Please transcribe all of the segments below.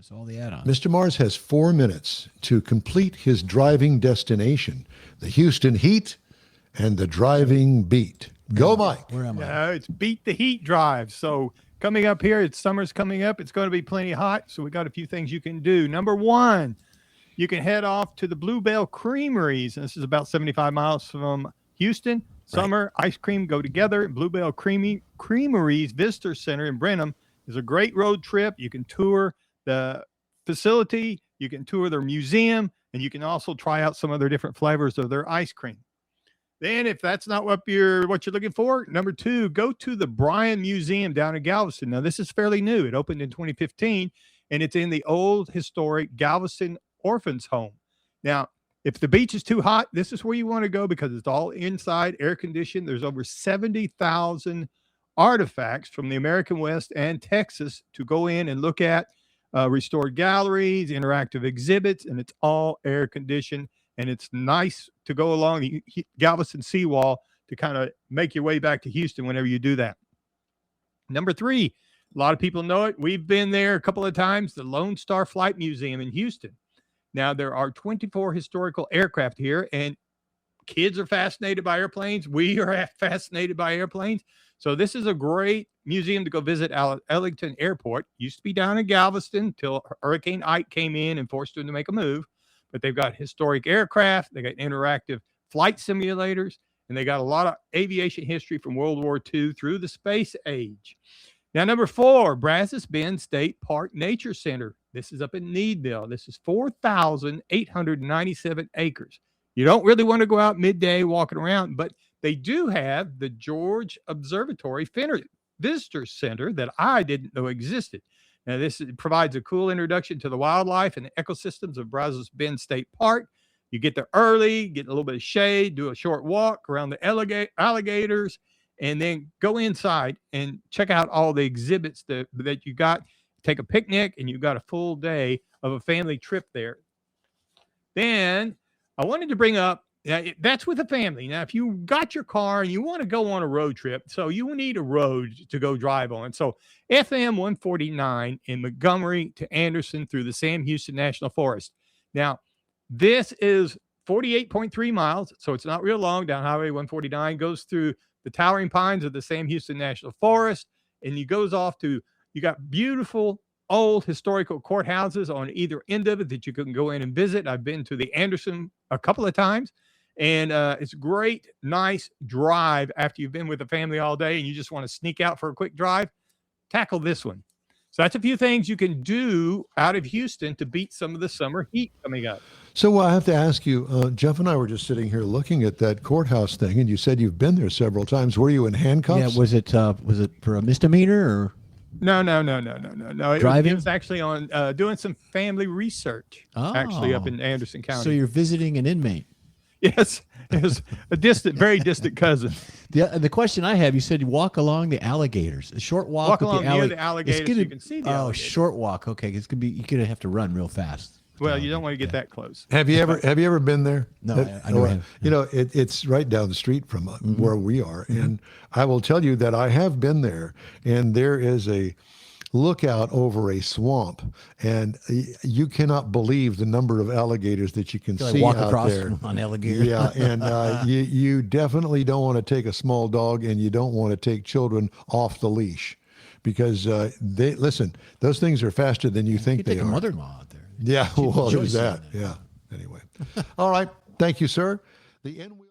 It's all the add-ons. Mr. Mars has 4 minutes to complete his driving destination, the Houston Heat and the driving beat. Go, Mike. Where am I? It's Beat the Heat Drive. So coming up here, summer's coming up. It's going to be plenty hot. So we got a few things you can do. Number one, you can head off to the Blue Bell Creameries. And this is about 75 miles from Houston. Summer, ice cream go together. Blue Bell Creameries Visitor Center in Brenham is a great road trip. You can tour the facility, you can tour their museum, and you can also try out some of their different flavors of their ice cream. Then, if that's not what you're looking for, number two, go to the Bryan Museum down in Galveston. Now, this is fairly new. It opened in 2015, and it's in the old historic Galveston Orphans Home. Now, if the beach is too hot, this is where you want to go because it's all inside, air conditioned. There's over 70,000 artifacts from the American West and Texas to go in and look at, restored galleries, interactive exhibits, and it's all air conditioned. And it's nice to go along the Galveston seawall to kind of make your way back to Houston whenever you do that. Number three, a lot of people know it. We've been there a couple of times, the Lone Star Flight Museum in Houston. Now, there are 24 historical aircraft here, and kids are fascinated by airplanes. We are fascinated by airplanes. So this is a great museum to go visit. Ellington Airport used to be down in Galveston until Hurricane Ike came in and forced them to make a move. But they've got historic aircraft, they got interactive flight simulators, and they got a lot of aviation history from World War II through the space age. Now, number four, Brazos Bend State Park Nature Center. This is up in Needville. This is 4,897 acres. You don't really want to go out midday walking around, but they do have the George Observatory Visitor Center that I didn't know existed. Now, this provides a cool introduction to the wildlife and the ecosystems of Brazos Bend State Park. You get there early, get a little bit of shade, do a short walk around the alligators, and then go inside and check out all the exhibits that you got. Take a picnic, and you've got a full day of a family trip there. Then I wanted to bring up, that's with a family. Now, if you got your car and you want to go on a road trip, so you need a road to go drive on. So FM 149 in Montgomery to Anderson through the Sam Houston National Forest. Now, this is 48.3 miles, so it's not real long. Down Highway 149 goes through the towering pines of the Sam Houston National Forest, and you goes off to, you got beautiful old historical courthouses on either end of it that you can go in and visit. I've been to the Anderson a couple of times. And it's a great, nice drive after you've been with the family all day and you just want to sneak out for a quick drive. Tackle this one. So that's a few things you can do out of Houston to beat some of the summer heat coming up. So I have to ask you, Jeff and I were just sitting here looking at that courthouse thing, and you said you've been there several times. Were you in handcuffs? Yeah, was it for a misdemeanor or? No. Driving? It was actually on doing some family research, actually up in Anderson County. So you're visiting an inmate. Yes, it was a very distant cousin. The question I have, you said you walk along the alligators. A short walk with along near the alligators, you can see the alligators. Short walk. Okay, it's gonna be, you're gonna have to run real fast. Well, you don't want to get that close. Have you ever been there? No, I don't have. You know, it's right down the street from where we are, and I will tell you that I have been there, and there is a lookout over a swamp, and you cannot believe the number of alligators that you can see walk out across there. On alligator. Yeah, and you definitely don't want to take a small dog, and you don't want to take children off the leash, because those things are faster than you think they take are. a mother-in-law out there. Yeah, well, there's that. Yeah. Anyway, all right. Thank you, sir. The end wheel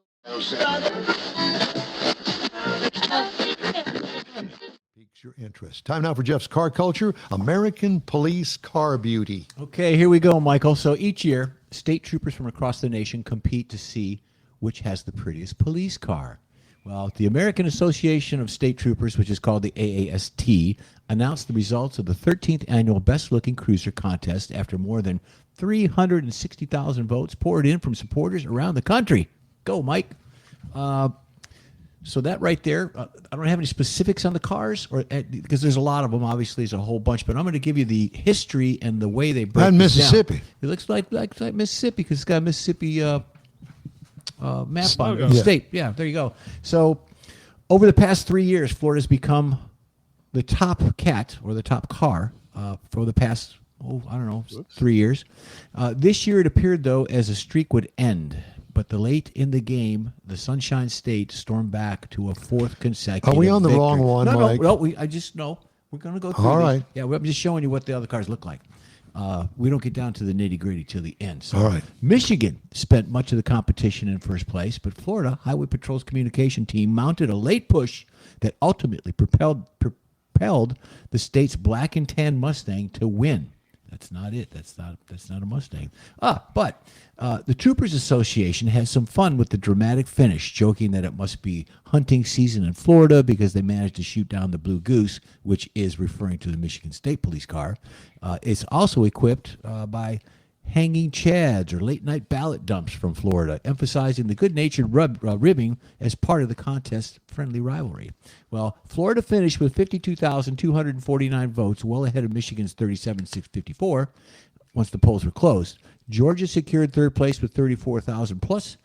piques your interest. Time now for Jeff's car culture. American police car beauty. Okay, here we go, Michael. So each year, state troopers from across the nation compete to see which has the prettiest police car. Well, the American Association of State Troopers, which is called the AAST, announced the results of the 13th annual Best Looking Cruiser contest after more than 360,000 votes poured in from supporters around the country. Go, Mike. So that right there, I don't have any specifics on the cars, because there's a lot of them. Obviously, there's a whole bunch, but I'm going to give you the history and the way they break it down. Mississippi. It looks like Mississippi because it's got a Mississippi map on the state. Yeah, there you go. So over the past 3 years, Florida's become the top cat or the top car for the past I don't know, 3 years. This year it appeared, though, as a streak would end. But the late in the game, the Sunshine State stormed back to a fourth consecutive Are we on the victory. wrong one, no, Mike? No, I just know. We're going to go through All these. right. Yeah, I'm just showing you what the other cars look like. We don't get down to the nitty-gritty till the end. So All right. Michigan spent much of the competition in first place, but Florida Highway Patrol's communication team mounted a late push that ultimately propelled the state's black and tan Mustang to win. That's not it. That's not a Mustang. But the Troopers Association has some fun with the dramatic finish, joking that it must be hunting season in Florida because they managed to shoot down the Blue Goose, which is referring to the Michigan State Police car. It's also equipped by hanging chads or late-night ballot dumps from Florida, emphasizing the good-natured ribbing as part of the contest's friendly rivalry. Well, Florida finished with 52,249 votes, well ahead of Michigan's 37,654 once the polls were closed. Georgia secured third place with 34,000 plus,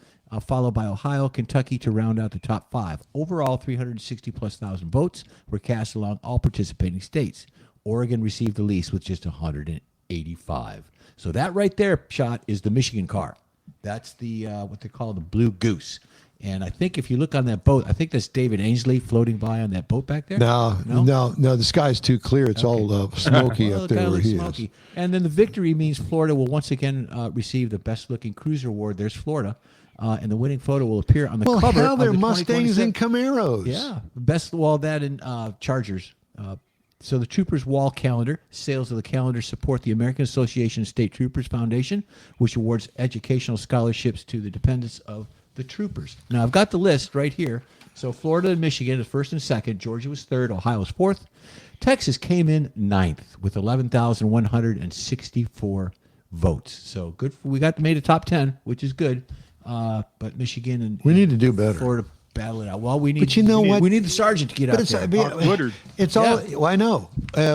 followed by Ohio, Kentucky to round out the top five. Overall, 360-plus thousand votes were cast along all participating states. Oregon received the least with just 185. So that right there, shot, is the Michigan car. That's the what they call the Blue Goose. And I think if you look on that boat, I think that's David Ainsley floating by on that boat back there. No, the sky's too clear. It's all smoky Well, up it kinda there where looks he smoky. is. And then the victory means Florida will once again receive the best-looking cruiser award. There's Florida. And the winning photo will appear on the Well, cover hell, of they're the Mustangs 2027 and Camaros. Yeah, best well that and Chargers. So the Troopers Wall Calendar, sales of the calendar support the American Association of State Troopers Foundation, which awards educational scholarships to the dependents of the troopers. Now, I've got the list right here. So Florida and Michigan is first and second. Georgia was third. Ohio was fourth. Texas came in ninth with 11,164 votes. So good. We made a top 10, which is good. But Michigan and We need to do better. Florida battle it out. Well, we need. But you know what? We need the sergeant to get out there. Woodard. It's all. Well, I know.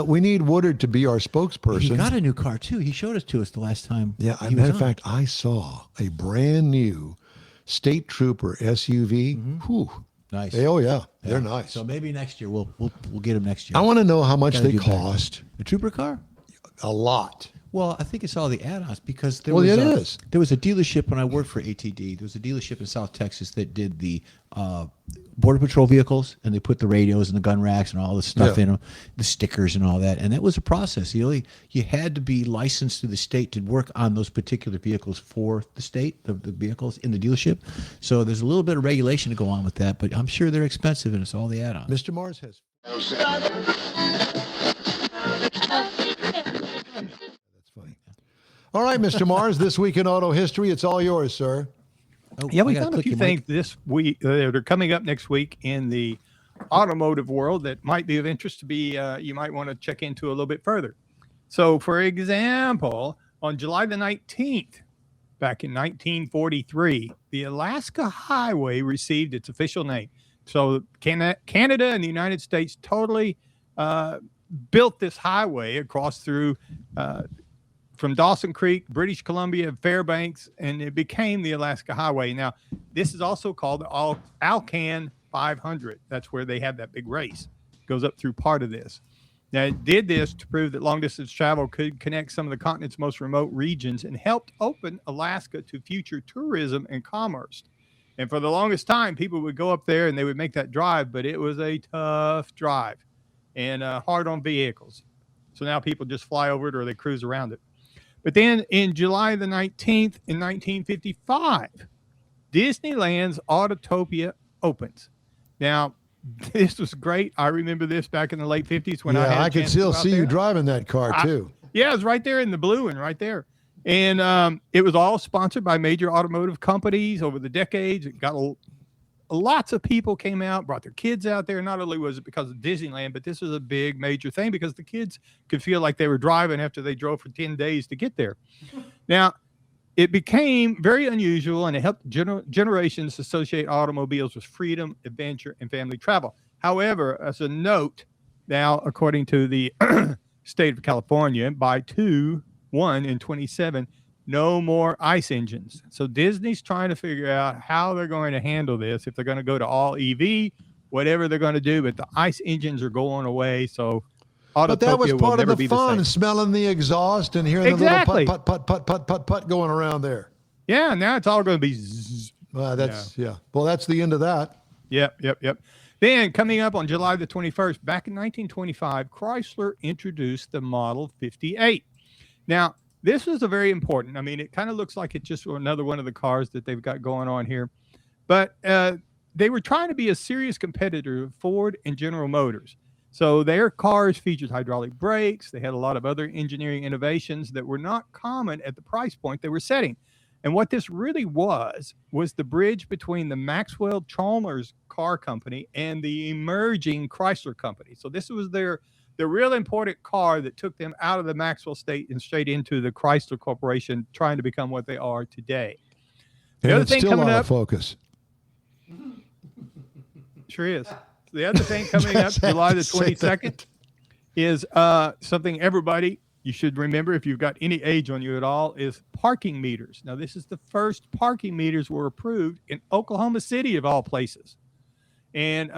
We need Woodard to be our He spopsperson. got a new car too. He showed it to us the last time. Yeah, he as a was matter of on. fact, I saw a brand new State Trooper SUV. Whew. Nice. Oh yeah, they're nice. So maybe next year we'll get him next year. I want to know how much Gotta they do better. cost. The trooper car. A lot. Well, I think it's all the add-ons because there Well, was it a, is. there was a dealership when I worked for ATD. There was a dealership in South Texas that did the Border Patrol vehicles, and they put the radios and the gun racks and all the stuff Yeah. in them, the stickers and all that. And that was a process. You had to be licensed through the state to work on those particular vehicles for the state, the vehicles in the dealership. So there's a little bit of regulation to go on with that, but I'm sure they're expensive, and it's all the add-ons. Mr. Mars has. That's funny. All right, Mr. Mars, this week in auto history, it's all yours, sir. Oh, Yeah, we I gotta found a click few your mic. things this week that are coming up next week in the automotive world that might be of interest to be you might want to check into a little bit further. So, for example, on July the 19th, back in 1943, the Alaska Highway received its official name. So, Canada and the United States totally built this highway across through from Dawson Creek, British Columbia, Fairbanks, and it became the Alaska Highway. Now, this is also called the Alcan 500. That's where they have that big race. It goes up through part of this. Now, it did this to prove that long-distance travel could connect some of the continent's most remote regions and helped open Alaska to future tourism and commerce. And for the longest time, people would go up there and they would make that drive, but it was a tough drive and hard on vehicles. So now people just fly over it or they cruise around it. But then in July the 19th in 1955, Disneyland's Autotopia opens. Now, this was great. I remember this back in the late 50s when I had a I can chance to still go out see you there. driving that car, too. Yeah, it was right there in the blue and right there. And it was all sponsored by major automotive companies over the decades. It got lots of people came out, brought their kids out there. Not only was it because of Disneyland, but this was a big major thing because the kids could feel like they were driving after they drove for 10 days to get there. Now, it became very unusual, and it helped generations associate automobiles with freedom, adventure, and family travel. However, as a note, now, according to the state of California, by 1 in 27, no more ICE engines. So Disney's trying to figure out how they're going to handle this, if they're going to go to all EV, whatever they're going to do, but the ICE engines are going away. So But that was Autotopia will part of never the be the fun, same. smelling the exhaust and hearing Exactly. the little putt going around there. Yeah, now it's all going to be zzz. Well, Well, that's the end of that. Yep. Then coming up on July the 21st, back in 1925, Chrysler introduced the Model 58. Now, this was a very important. I mean, it kind of looks like it's just another one of the cars that they've got going on here. But they were trying to be a serious competitor to Ford and General Motors. So their cars featured hydraulic brakes. They had a lot of other engineering innovations that were not common at the price point they were setting. And what this really was the bridge between the Maxwell Chalmers car company and the emerging Chrysler company. So this was the real important car that took them out of the Maxwell state and straight into the Chrysler Corporation, trying to become what they are today. And it's still out of focus. Sure is. The other thing coming up July the 22nd is something everybody, you should remember if you've got any age on you at all, is parking meters. Now, this is the first parking meters were approved in Oklahoma City, of all places. And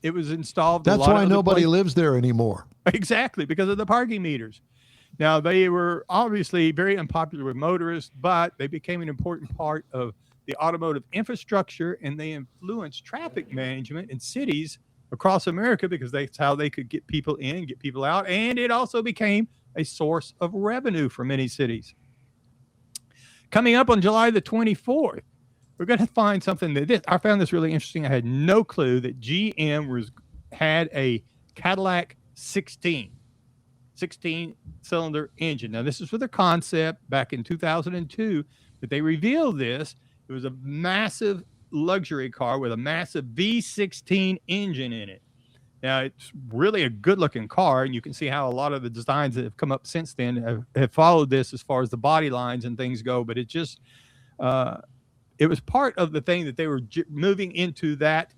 it was installed. That's why nobody lives there anymore. Exactly, because of the parking meters. Now, they were obviously very unpopular with motorists, but they became an important part of the automotive infrastructure, and they influenced traffic management in cities across America because that's how they could get people in, get people out. And it also became a source of revenue for many cities. Coming up on July the 24th, we're going to find something I found this really interesting. I had no clue that GM had a Cadillac 16-cylinder engine. Now, this is for the concept back in 2002 that they revealed this. It was a massive luxury car with a massive V16 engine in it. Now, it's really a good-looking car, and you can see how a lot of the designs that have come up since then have followed this as far as the body lines and things go. But it just it was part of the thing that they were moving into that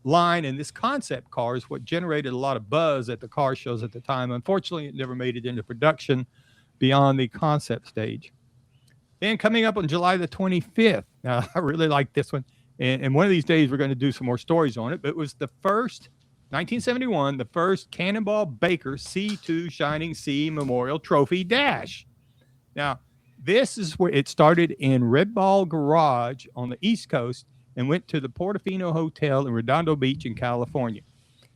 line, and this concept car is what generated a lot of buzz at the car shows at the time. Unfortunately, it never made it into production beyond the concept stage. Then coming up on July the 25th, now I really like this one, and one of these days we're going to do some more stories on it, but it was the first, 1971, the first Cannonball Baker C2 Shining Sea Memorial Trophy Dash. Now, this is where it started in Red Ball Garage on the East Coast and went to the Portofino Hotel in Redondo Beach in California.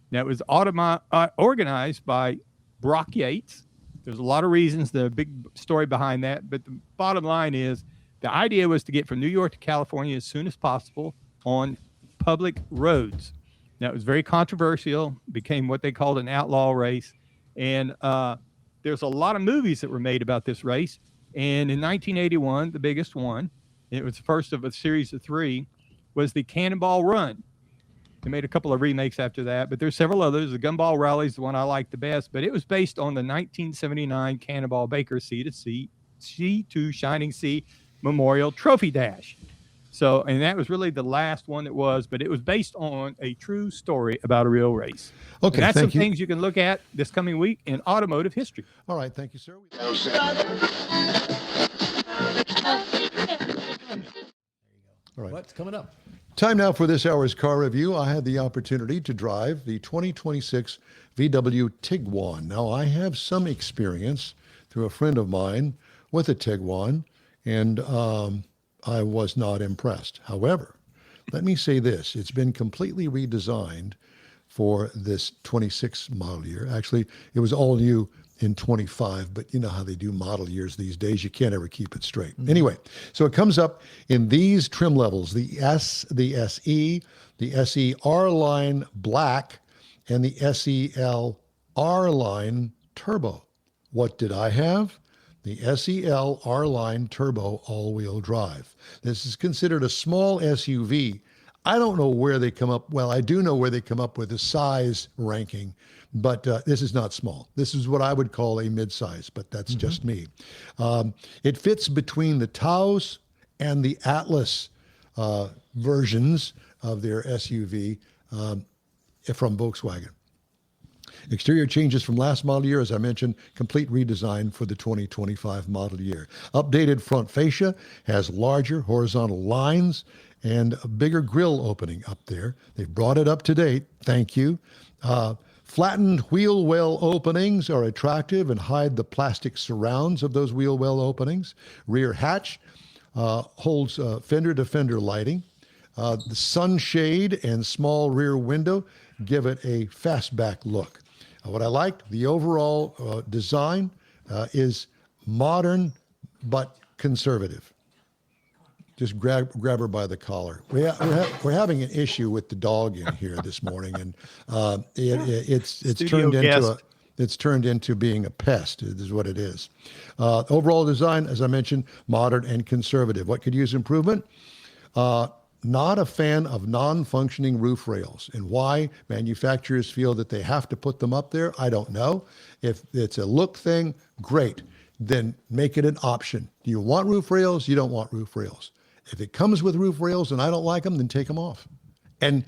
Now, it was organized by Brock Yates. There's a lot of reasons, the big story behind that, but the bottom line is the idea was to get from New York to California as soon as possible on public roads. Now, it was very controversial, became what they called an outlaw race, and there's a lot of movies that were made about this race. And in 1981, the biggest one, it was the first of a series of 3, was the Cannonball Run. They made a couple of remakes after that, but there's several others. The Gumball Rally is the one I like the best, but it was based on the 1979 Cannonball Baker C2 Shining Sea Memorial Trophy Dash. So, and that was really the last one that was, but it was based on a true story about a real race. Okay, and that's some things you can look at this coming week in automotive history. All right, thank you, sir. All right. What's coming up? Time now for this hour's car review. I had the opportunity to drive the 2026 VW Tiguan. Now, I have some experience through a friend of mine with a Tiguan, and I was not impressed. However, let me say this. It's been completely redesigned for this 26 model year. Actually, it was all new in 25, but you know how they do model years these days. You can't ever keep it straight. Mm-hmm. Anyway, so it comes up in these trim levels, the S, the SE, the SE R-Line Black, and the SEL R-Line Turbo. What did I have? The SEL R-Line Turbo all-wheel drive. This is considered a small SUV. I don't know where they come up. Well, I do know where they come up with the size ranking, but this is not small. This is what I would call a midsize, but that's just me. It fits between the Taos and the Atlas versions of their SUV from Volkswagen. Exterior changes from last model year, as I mentioned, complete redesign for the 2025 model year. Updated front fascia, has larger horizontal lines and a bigger grille opening up there. They've brought it up to date. Thank you. Flattened wheel well openings are attractive and hide the plastic surrounds of those wheel well openings. Rear hatch holds fender-to-fender lighting. The sunshade and small rear window give it a fastback look. What I like, the overall design is modern but conservative. Just grab her by the collar. We're having an issue with the dog in here this morning, and it's turned into being a pest. Is what it is. Overall design, as I mentioned, modern and conservative. What could use improvement? Not a fan of non-functioning roof rails. And why manufacturers feel that they have to put them up there, I don't know. If it's a look thing, great. Then make it an option. Do you want roof rails? You don't want roof rails. If it comes with roof rails and I don't like them, then take them off. And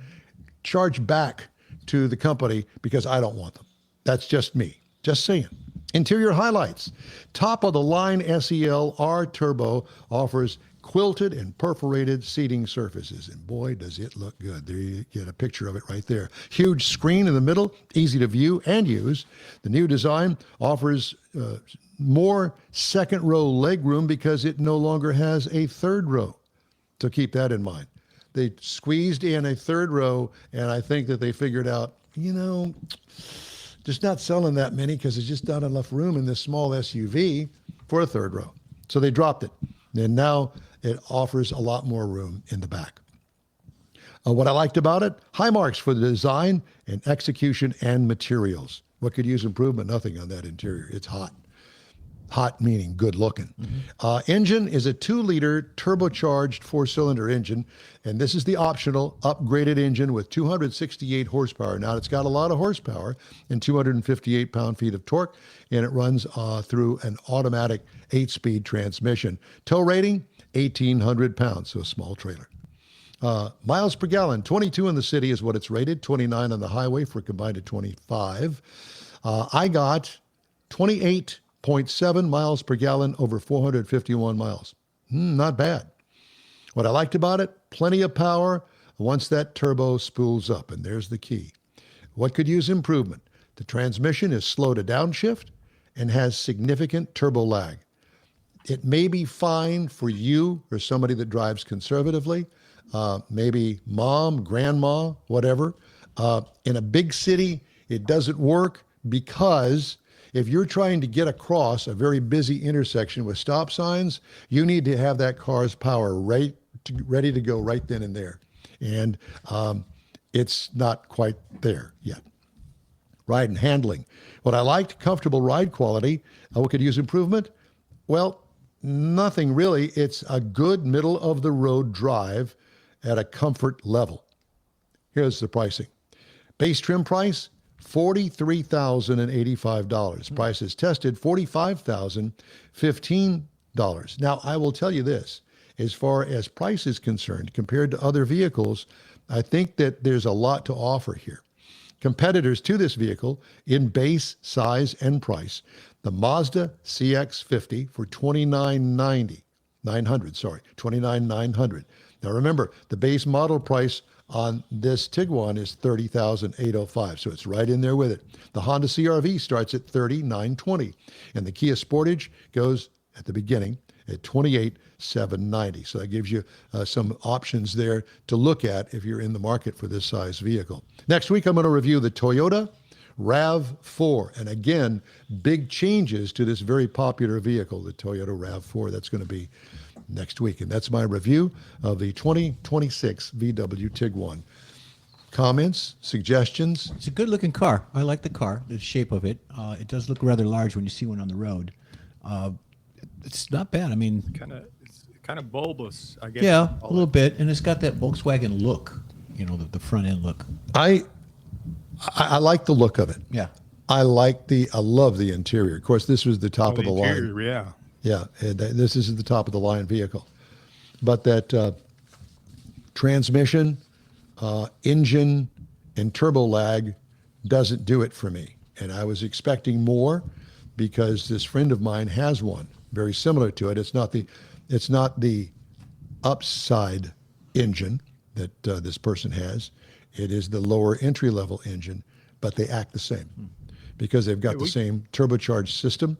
charge back to the company because I don't want them. That's just me. Just saying. Interior highlights. Top of the line SEL R Turbo offers quilted and perforated seating surfaces. And boy, does it look good. There you get a picture of it right there. Huge screen in the middle, easy to view and use. The new design offers more second row leg room because it no longer has a third row. So keep that in mind. They squeezed in a third row, and I think that they figured out, just not selling that many because there's just not enough room in this small SUV for a third row. So they dropped it. And now it offers a lot more room in the back. What I liked about it, high marks for the design and execution and materials. What could use improvement? Nothing on that interior. It's hot. Hot meaning good looking. Engine is a 2-liter turbocharged 4-cylinder engine, and this is the optional upgraded engine with 268 horsepower. Now, it's got a lot of horsepower and 258 pound-feet of torque, and it runs through an automatic 8-speed transmission. Tow rating, 1,800 pounds, so a small trailer. Miles per gallon, 22 in the city is what it's rated, 29 on the highway for a combined of 25. I got 28.7 miles per gallon over 451 miles. Not bad. What I liked about it, plenty of power once that turbo spools up, and there's the key. What could use improvement? The transmission is slow to downshift and has significant turbo lag. It may be fine for you or somebody that drives conservatively, maybe mom, grandma, whatever. In a big city, it doesn't work because if you're trying to get across a very busy intersection with stop signs, you need to have that car's power ready to go right then and there. And it's not quite there yet. Ride and handling. What I liked, comfortable ride quality. What could use improvement? Well, nothing really. It's a good middle of the road drive at a comfort level. Here's the pricing. Base trim price, $43,085. Prices tested, $45,015. Now, I will tell you this, as far as price is concerned, compared to other vehicles, I think that there's a lot to offer here. Competitors to this vehicle in base, size, and price, the Mazda CX-50 for $29,900. Now remember, the base model price on this Tiguan is $30,805, so it's right in there with it. The Honda CR-V starts at $30,920, and the Kia Sportage goes at the beginning at $28,790. So that gives you some options there to look at if you're in the market for this size vehicle. Next week, I'm going to review the Toyota RAV4. And again, big changes to this very popular vehicle, the Toyota RAV4. That's going to be next week. And that's my review of the 2026 VW Tiguan. Comments, suggestions? It's a good-looking car. I like the car, the shape of it. It does look rather large when you see one on the road. It's not bad. I mean, It's kind of bulbous, I guess. yeah, a little bit, and it's got that Volkswagen look. The front end look. I like the look of it. Yeah. I love the interior. Of course, this was the top of the line. Yeah. Yeah, this is the top of the line vehicle. But that transmission, engine, and turbo lag doesn't do it for me. And I was expecting more because this friend of mine has one very similar to it. It's not the upside engine that this person has. It is the lower entry-level engine. but they act the same because they've got the same turbocharged system,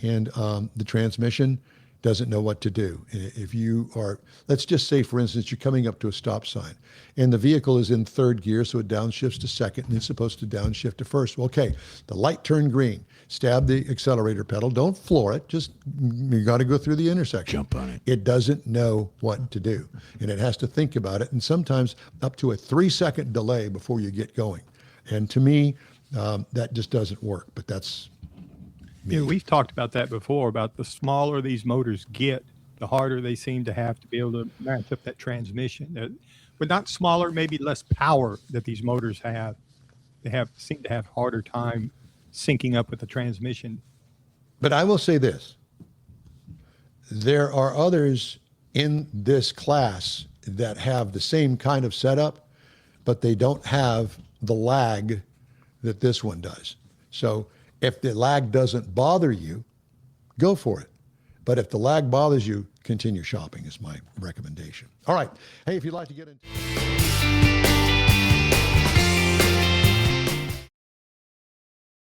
and the transmission doesn't know what to do. If you are, let's just say, for instance, you're coming up to a stop sign and the vehicle is in third gear, so it downshifts to second and it's supposed to downshift to first. Well, okay, the light turned green, stab the accelerator pedal, don't floor it, just you got to go through the intersection. Jump on it. It doesn't know what to do, and it has to think about it, and sometimes up to a 3-second delay before you get going. And to me, that just doesn't work, but that's Yeah, we've talked about that before, about the smaller these motors get, the harder they seem to have to be able to match up that transmission. But not smaller, maybe less power that these motors have. They seem to have harder time syncing up with the transmission. But I will say this. There are others in this class that have the same kind of setup, but they don't have the lag that this one does. So if the lag doesn't bother you, go for it. But if the lag bothers you, continue shopping is my recommendation. All right. Hey, if you'd like to get into